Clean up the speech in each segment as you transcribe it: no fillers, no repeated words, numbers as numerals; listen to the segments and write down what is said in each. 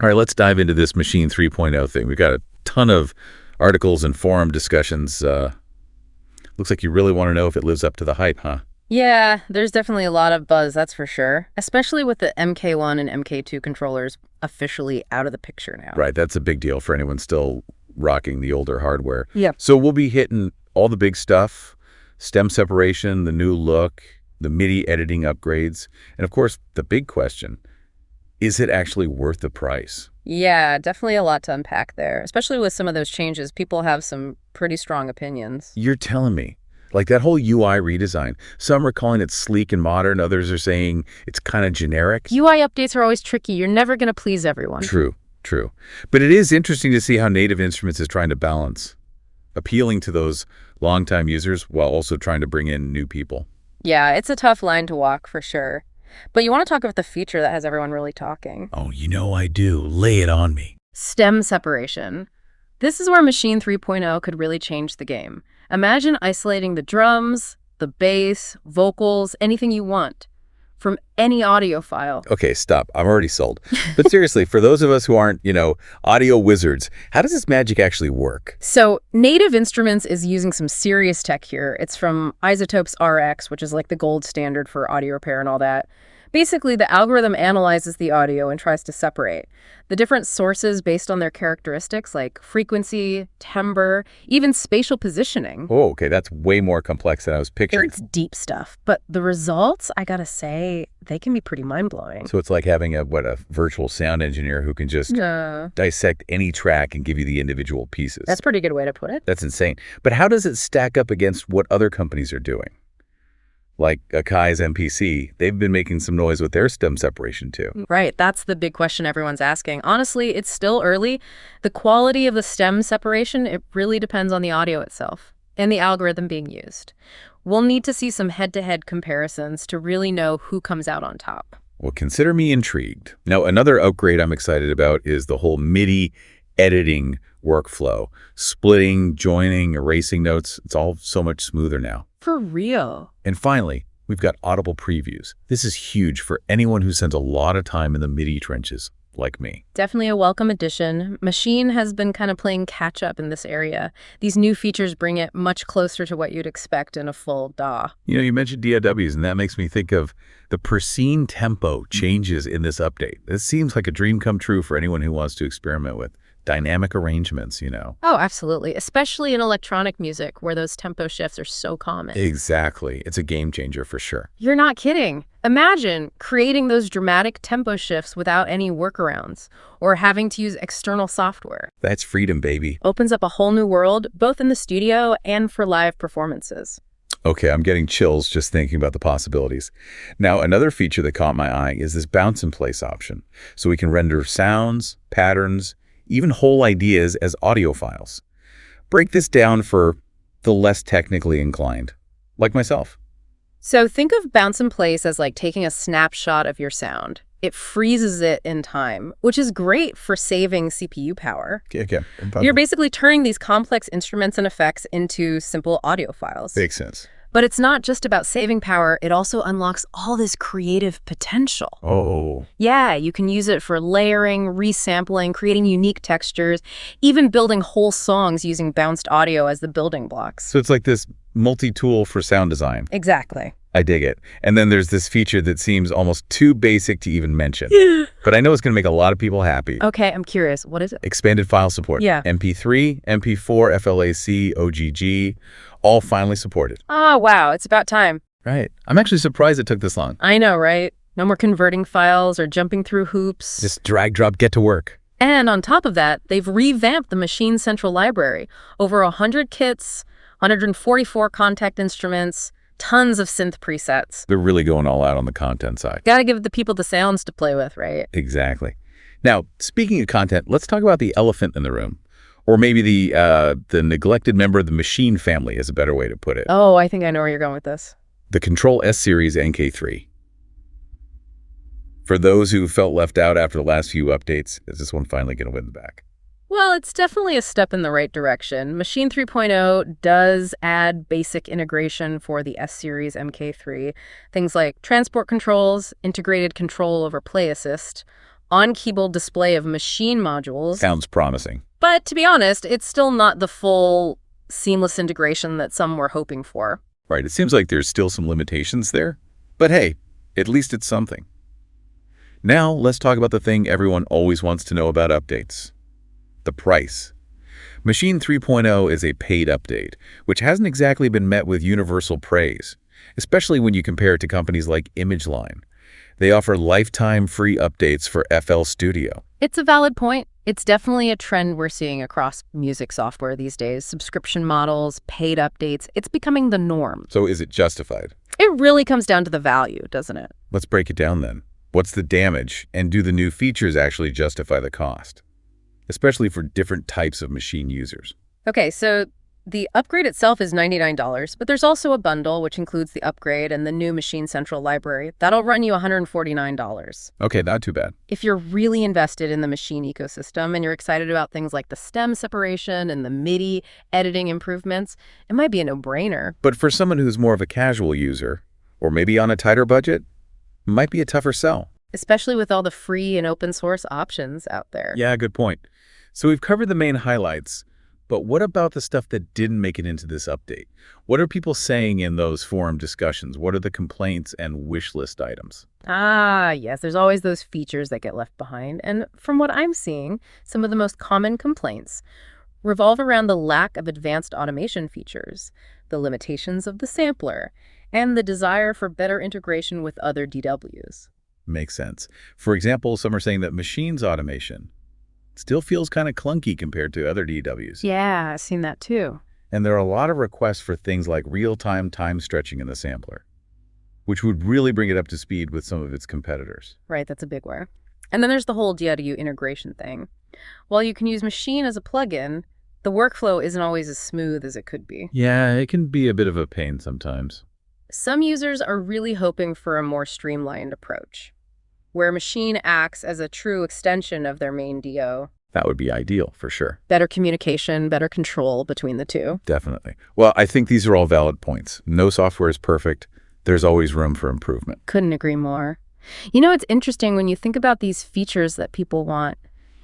All right, let's dive into this Machine 3.0 thing. We've got a ton of articles and forum discussions. Looks like you really want to know if it lives up to the hype, huh? Yeah, there's definitely a lot of buzz, that's for sure. Especially with the MK1 and MK2 controllers officially out of the picture now. Right, that's a big deal for anyone still rocking the older hardware. Yep. So we'll be hitting all the big stuff, stem separation, the new look, the MIDI editing upgrades, and of course, the big question, is it actually worth the price? Yeah, definitely a lot to unpack there. Especially with some of those changes, people have some pretty strong opinions. You're telling me. Like that whole UI redesign. Some are calling it sleek and modern. Others are saying it's kind of generic. UI updates are always tricky. You're never going to please everyone. True. But it is interesting to see how Native Instruments is trying to balance appealing to those longtime users while also trying to bring in new people. Yeah, it's a tough line to walk for sure. But you want to talk about the feature that has everyone really talking. Oh, you know I do. Lay it on me. Stem separation. This is where Machine 3.0 could really change the game. Imagine isolating the drums, the bass, vocals, anything you want from any audio file. Okay, stop. I'm already sold. But seriously, for those of us who aren't, audio wizards, how does this magic actually work? So Native Instruments is using some serious tech here. It's from Isotopes RX, which is like the gold standard for audio repair and all that. Basically, the algorithm analyzes the audio and tries to separate the different sources based on their characteristics like frequency, timbre, even spatial positioning. Oh, okay, that's way more complex than I was picturing. It's deep stuff, but the results, I gotta say, they can be pretty mind-blowing. So it's like having a virtual sound engineer who can just dissect any track and give you the individual pieces. That's a pretty good way to put it. That's insane. But how does it stack up against what other companies are doing? Like Akai's MPC, they've been making some noise with their stem separation too. Right, that's the big question everyone's asking. Honestly, it's still early. The quality of the stem separation, it really depends on the audio itself and the algorithm being used. We'll need to see some head-to-head comparisons to really know who comes out on top. Well, consider me intrigued. Now, another upgrade I'm excited about is the whole MIDI editing workflow. Splitting, joining, erasing notes, it's all so much smoother now. For real. And finally, we've got audible previews. This is huge for anyone who spends a lot of time in the MIDI trenches, like me. Definitely a welcome addition. Maschine has been kind of playing catch-up in this area. These new features bring it much closer to what you'd expect in a full DAW. You mentioned DAWs, and that makes me think of the per scene tempo changes in this update. This seems like a dream come true for anyone who wants to experiment with dynamic arrangements, Oh, absolutely. Especially in electronic music, where those tempo shifts are so common. Exactly. It's a game changer for sure. You're not kidding. Imagine creating those dramatic tempo shifts without any workarounds or having to use external software. That's freedom, baby. Opens up a whole new world, both in the studio and for live performances. Okay, I'm getting chills just thinking about the possibilities. Now, another feature that caught my eye is this bounce in place option. So we can render sounds, patterns, even whole ideas as audio files. Break this down for the less technically inclined, like myself. So think of bounce in place as like taking a snapshot of your sound. It freezes it in time, which is great for saving CPU power. Okay. You're basically turning these complex instruments and effects into simple audio files. Makes sense. But it's not just about saving power, it also unlocks all this creative potential. Oh. Yeah, you can use it for layering, resampling, creating unique textures, even building whole songs using bounced audio as the building blocks. So it's like this multi-tool for sound design. Exactly. I dig it. And then there's this feature that seems almost too basic to even mention. But I know it's going to make a lot of people happy. Okay, I'm curious. What is it? Expanded file support. Yeah. MP3, MP4, FLAC, OGG, all finally supported. Oh, wow. It's about time. Right. I'm actually surprised it took this long. I know, right? No more converting files or jumping through hoops. Just drag, drop, get to work. And on top of that, they've revamped the Maschine Central Library. Over 100 kits, 144 contact instruments, tons of synth presets. They're really going all out on the content side. Gotta give the people the sounds to play with, right? Exactly. Now, speaking of content, let's talk about the elephant in the room. Or maybe the neglected member of the Maschine family is a better way to put it. Oh, I think I know where you're going with this. The Control S-Series NK3. For those who felt left out after the last few updates, is this one finally going to win the back? Well, it's definitely a step in the right direction. Maschine 3.0 does add basic integration for the S-Series MK3. Things like transport controls, integrated control over play assist, on-keyboard display of machine modules. Sounds promising. But to be honest, it's still not the full seamless integration that some were hoping for. Right, it seems like there's still some limitations there. But hey, at least it's something. Now, let's talk about the thing everyone always wants to know about updates. The price. Maschine 3.0 is a paid update, which hasn't exactly been met with universal praise, especially when you compare it to companies like ImageLine. They offer lifetime free updates for FL Studio. It's a valid point. It's definitely a trend we're seeing across music software these days. Subscription models, paid updates, it's becoming the norm. So is it justified? It really comes down to the value, doesn't it? Let's break it down then. What's the damage, and do the new features actually justify the cost? Especially for different types of Maschine users. Okay, so the upgrade itself is $99, but there's also a bundle which includes the upgrade and the new Maschine Central library. That'll run you $149. Okay, not too bad. If you're really invested in the Maschine ecosystem and you're excited about things like the stem separation and the MIDI editing improvements, it might be a no-brainer. But for someone who's more of a casual user, or maybe on a tighter budget, it might be a tougher sell. Especially with all the free and open source options out there. Yeah, good point. So we've covered the main highlights, but what about the stuff that didn't make it into this update? What are people saying in those forum discussions? What are the complaints and wish list items? Ah, yes, there's always those features that get left behind. And from what I'm seeing, some of the most common complaints revolve around the lack of advanced automation features, the limitations of the sampler, and the desire for better integration with other DWs. Makes sense. For example, some are saying that Maschine's automation still feels kind of clunky compared to other DWs. Yeah, I've seen that too. And there are a lot of requests for things like real-time time stretching in the sampler, which would really bring it up to speed with some of its competitors. Right, that's a big one. And then there's the whole DW integration thing. While you can use Maschine as a plugin, the workflow isn't always as smooth as it could be. Yeah, it can be a bit of a pain sometimes. Some users are really hoping for a more streamlined approach, where Maschine acts as a true extension of their main DO. That would be ideal, for sure. Better communication, better control between the two. Definitely. Well, I think these are all valid points. No software is perfect. There's always room for improvement. Couldn't agree more. You know, it's interesting when you think about these features that people want.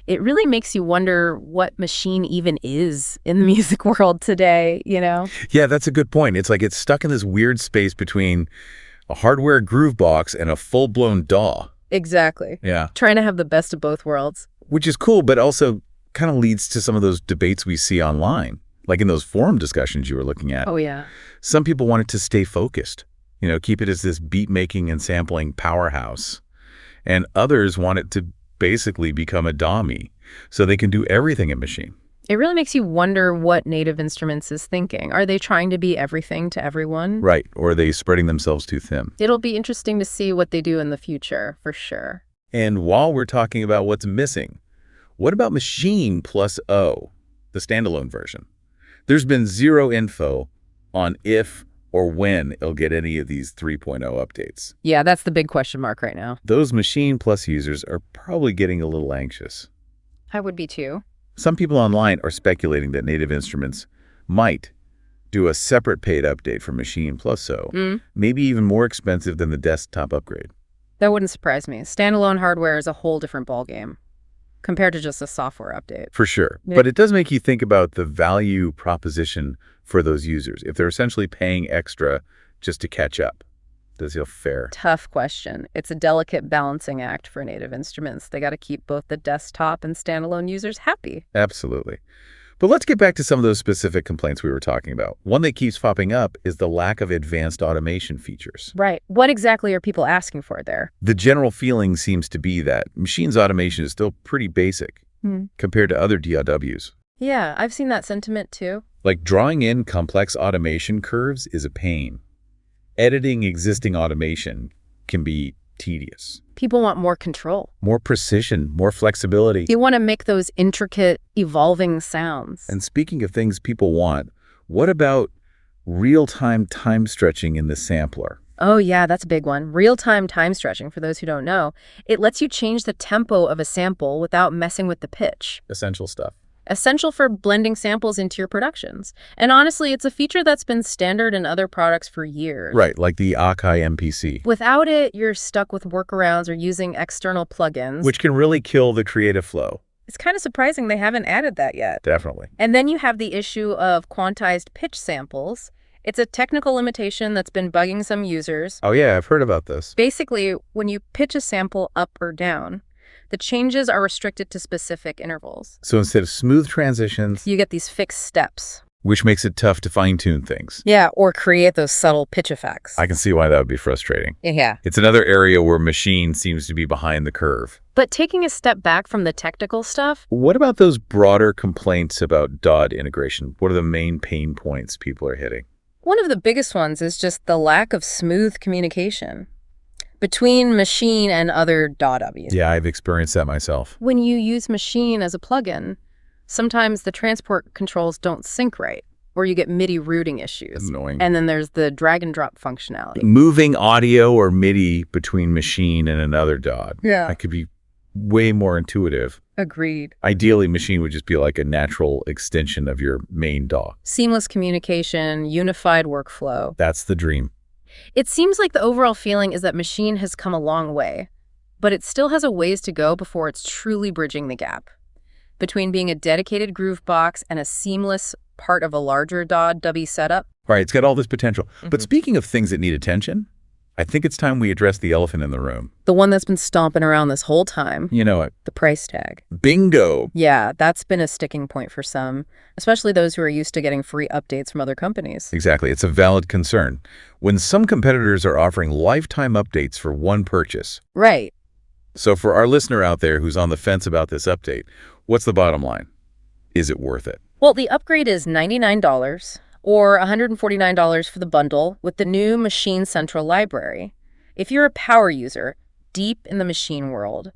It really makes you wonder what Maschine even is in the music world today, you know? Yeah, that's a good point. It's like it's stuck in this weird space between a hardware groove box and a full-blown DAW. Exactly. Yeah. Trying to have the best of both worlds. Which is cool, but also kind of leads to some of those debates we see online, like in those forum discussions you were looking at. Oh, yeah. Some people want it to stay focused, keep it as this beat-making and sampling powerhouse. And others want it to basically become a dummy, so they can do everything in Maschine. It really makes you wonder what Native Instruments is thinking. Are they trying to be everything to everyone? Right, or are they spreading themselves too thin? It'll be interesting to see what they do in the future, for sure. And while we're talking about what's missing, what about Maschine plus O, the standalone version? There's been zero info on if or when it'll get any of these 3.0 updates. Yeah, that's the big question mark right now. Those Maschine Plus users are probably getting a little anxious. I would be too. Some people online are speculating that Native Instruments might do a separate paid update for Maschine Plus O, maybe even more expensive than the desktop upgrade. That wouldn't surprise me. Standalone hardware is a whole different ballgame compared to just a software update. For sure. Yeah. But it does make you think about the value proposition for those users. If they're essentially paying extra just to catch up, does it feel fair? Tough question. It's a delicate balancing act for Native Instruments. They got to keep both the desktop and standalone users happy. Absolutely. But let's get back to some of those specific complaints we were talking about. One that keeps popping up is the lack of advanced automation features. Right. What exactly are people asking for there? The general feeling seems to be that Machine's automation is still pretty basic compared to other DAWs. Yeah, I've seen that sentiment too. Like drawing in complex automation curves is a pain. Editing existing automation can be tedious. People want more control. More precision, more flexibility. You want to make those intricate, evolving sounds. And speaking of things people want, what about real-time time stretching in the sampler? Oh yeah, that's a big one. Real-time time stretching, for those who don't know, it lets you change the tempo of a sample without messing with the pitch. Essential stuff. essential for blending samples into your productions. And honestly, it's a feature that's been standard in other products for years. Right, like the Akai MPC. Without it, you're stuck with workarounds or using external plugins. Which can really kill the creative flow. It's kind of surprising they haven't added that yet. Definitely. And then you have the issue of quantized pitch samples. It's a technical limitation that's been bugging some users. Oh yeah, I've heard about this. Basically, when you pitch a sample up or down, the changes are restricted to specific intervals. So instead of smooth transitions, You get these fixed steps. which makes it tough to fine-tune things. Yeah, or create those subtle pitch effects. I can see why that would be frustrating. Yeah. It's another area where Maschine seems to be behind the curve. But taking a step back from the technical stuff, What about those broader complaints about DOD integration? What are the main pain points people are hitting? one of the biggest ones is just the lack of smooth communication between Maschine and other DAWs. Yeah, I've experienced that myself. When you use Maschine as a plugin, sometimes the transport controls don't sync right, or you get MIDI routing issues. Annoying. And then there's the drag and drop functionality. Moving audio or MIDI between Maschine and another DOD. Yeah. That could be way more intuitive. Agreed. Ideally, Maschine would just be like a natural extension of your main DAW. Seamless communication, unified workflow. That's the dream. It seems like the overall feeling is that Maschine has come a long way, but it still has a ways to go before it's truly bridging the gap between being a dedicated groove box and a seamless part of a larger DAW setup. All right, it's got all this potential. But Mhm. speaking of things that need attention, I think it's time we address the elephant in the room. The one that's been stomping around this whole time, You know it. the price tag. Bingo. Yeah, that's been a sticking point for some, especially those who are used to getting free updates from other companies. Exactly. It's a valid concern. When some competitors are offering lifetime updates for one purchase. Right. So for our listener out there who's on the fence about this update, what's the bottom line? Is it worth it? Well, the upgrade is $99 or $149 for the bundle with the new Maschine Central Library. If you're a power user deep in the Maschine world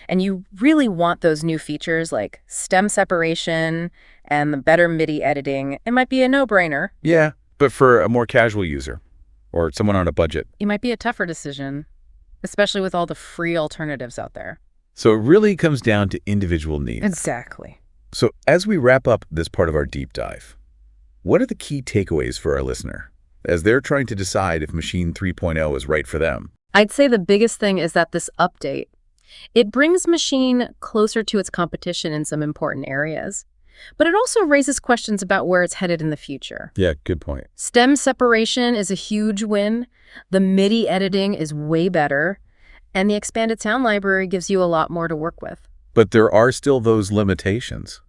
and you really want those new features like stem separation and the better MIDI editing, it might be a no-brainer. Yeah, but for a more casual user or someone on a budget. It might be a tougher decision, especially with all the free alternatives out there. So it really comes down to individual needs. Exactly. So as we wrap up this part of our deep dive, what are the key takeaways for our listener as they're trying to decide if Maschine 3.0 is right for them? I'd say the biggest thing is that this update, it brings Maschine closer to its competition in some important areas, but it also raises questions about where it's headed in the future. Yeah, good point. Stem separation is a huge win, the MIDI editing is way better, and the expanded sound library gives you a lot more to work with. But there are still those limitations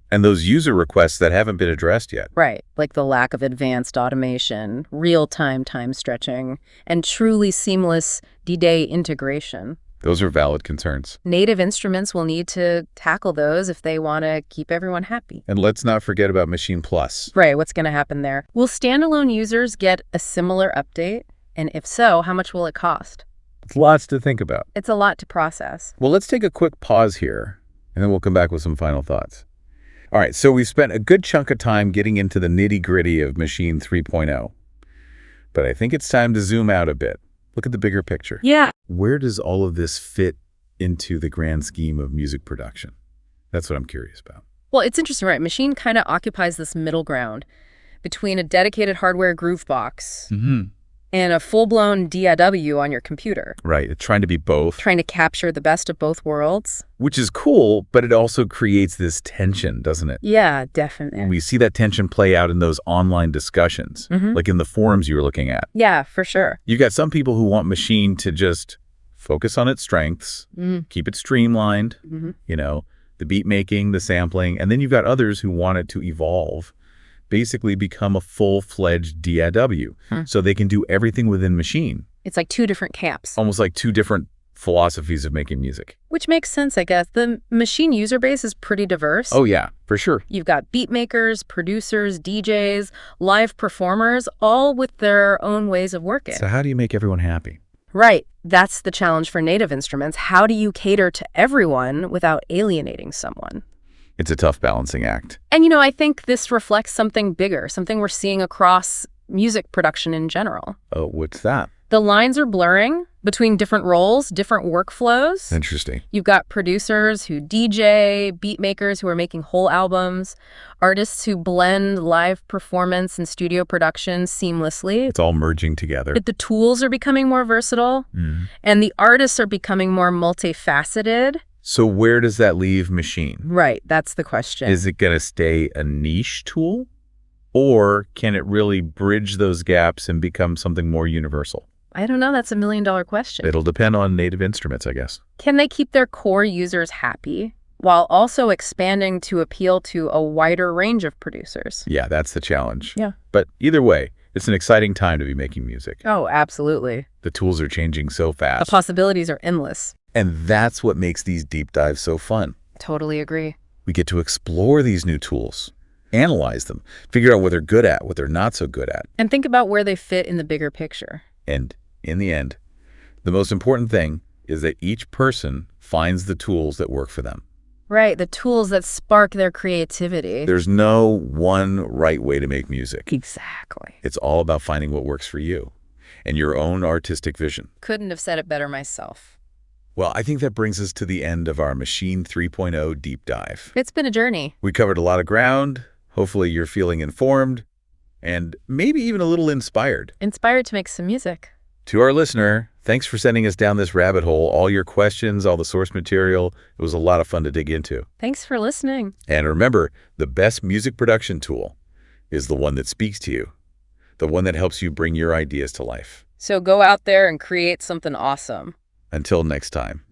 and those user requests that haven't been addressed yet. Right, like the lack of advanced automation, real-time time stretching, and truly seamless D-Day integration. Those are valid concerns. Native Instruments will need to tackle those if they want to keep everyone happy. And let's not forget about Maschine Plus. Right, what's going to happen there? Will standalone users get a similar update? And if so, how much will it cost? It's lots to think about. It's a lot to process. Well, let's take a quick pause here, and then we'll come back with some final thoughts. All right, so we've spent a good chunk of time getting into the nitty-gritty of Maschine 3.0. But I think it's time to zoom out a bit. Look at the bigger picture. Yeah. Where does all of this fit into the grand scheme of music production? That's what I'm curious about. Well, it's interesting, right? Maschine kind of occupies this middle ground between a dedicated hardware groove box and a full-blown DAW on your computer, Right, it's trying to be both, trying to capture the best of both worlds. which is cool, but it also creates this tension, doesn't it? Yeah, definitely. We see that tension play out in those online discussions, like in the forums you were looking at. Yeah, for sure. You got some people who want Maschine to just focus on its strengths, keep it streamlined, you know, the beat making, the sampling, and then you've got others who want it to evolve, basically become a full-fledged DAW, so they can do everything within Maschine, It's like two different camps, almost like two different philosophies of making music. which makes sense, I guess. The Maschine user base is pretty diverse. Oh yeah, for sure. You've got beat makers, producers, DJs, live performers, all with their own ways of working. So how do you make everyone happy? Right. That's the challenge for Native Instruments. How do you cater to everyone without alienating someone? It's a tough balancing act. And, you know, I think this reflects something bigger, something we're seeing across music production in general. Oh, what's that? The lines are blurring between different roles, different workflows. Interesting. You've got producers who DJ, beat makers who are making whole albums, artists who blend live performance and studio production seamlessly. It's all merging together. The tools are becoming more versatile, and the artists are becoming more multifaceted. So where does that leave Maschine? Right, that's the question. Is it going to stay a niche tool? Or can it really bridge those gaps and become something more universal? I don't know. That's $1 million question. It'll depend on native instruments, I guess. Can they keep their core users happy while also expanding to appeal to a wider range of producers? Yeah, that's the challenge. Yeah. But either way, it's an exciting time to be making music. Oh, absolutely. The tools are changing so The fast. possibilities are endless. And that's what makes these deep dives so fun. Totally agree. We get to explore these new tools, analyze them, figure out what they're good at, what they're not so good at. And think about where they fit in the bigger picture. And in the end, the most important thing is that each person finds the tools that work for them. Right, the tools that spark their creativity. There's no one right way to make music. Exactly. It's all about finding what works for you and your own artistic vision. Couldn't have said it better myself. Well, I think that brings us to the end of our Maschine 3.0 deep dive. It's been a journey. We covered a lot of ground. Hopefully you're feeling informed and maybe even a little inspired. Inspired to make some music. To our listener, thanks for sending us down this rabbit hole, all your questions, all the source material. It was a lot of fun to dig into. Thanks for listening. And remember, the best music production tool is the one that speaks to you, the one that helps you bring your ideas to life. So go out there and create something awesome. Until next time.